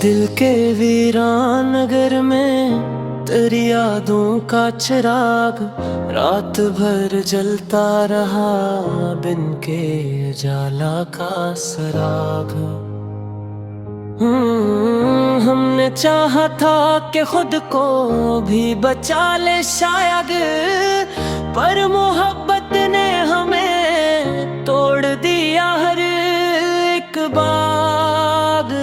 दिल के वीरान नगर में तेरी यादों का चिराग रात भर जलता रहा बिन के जाला का सराग। हमने चाहा था कि खुद को भी बचा ले शायद, पर मोहब्बत ने हमें तोड़ दिया हर एक बाग।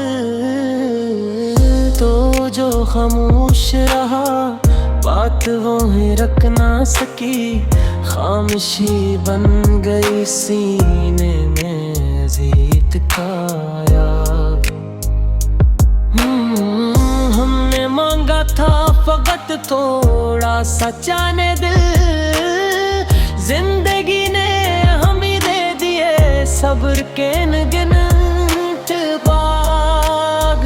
तो जो खामोश रहा बात वो है रख ना सकी, खामोशी बन गई सीने में जीत का आग। हमने मांगा था फकत थोड़ा सा जाने दिल, जिंदगी ने हम ही दे दिए सब्र के गिनत बाग।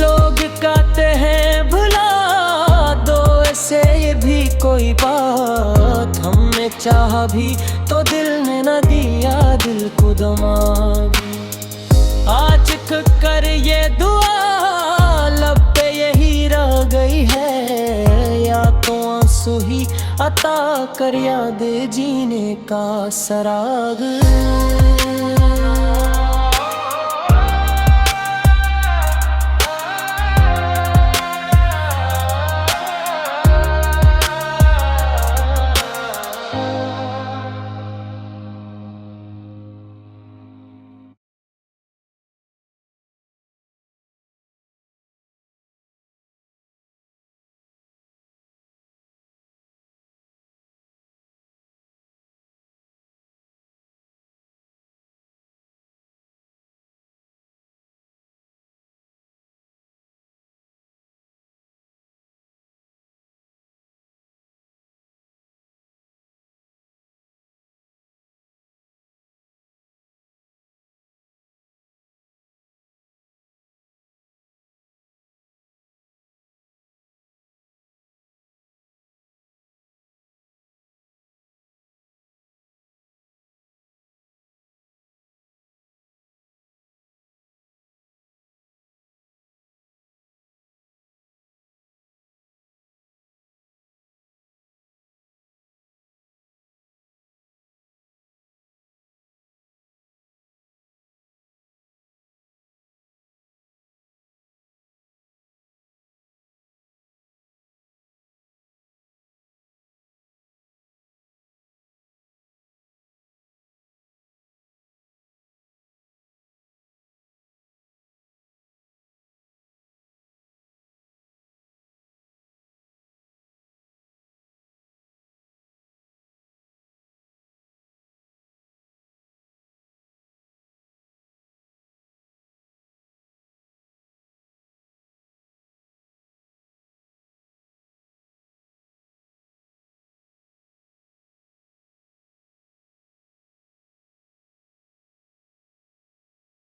लोग कहते हैं भुला दो ऐसे ये भी कोई बात, हमने चाहा भी तो दिल ने न दिया दिल को दमाग। आज कर ये दुआ लब पे यही रह गई है, या तो आंसू ही अता कर याद जीने का सराग।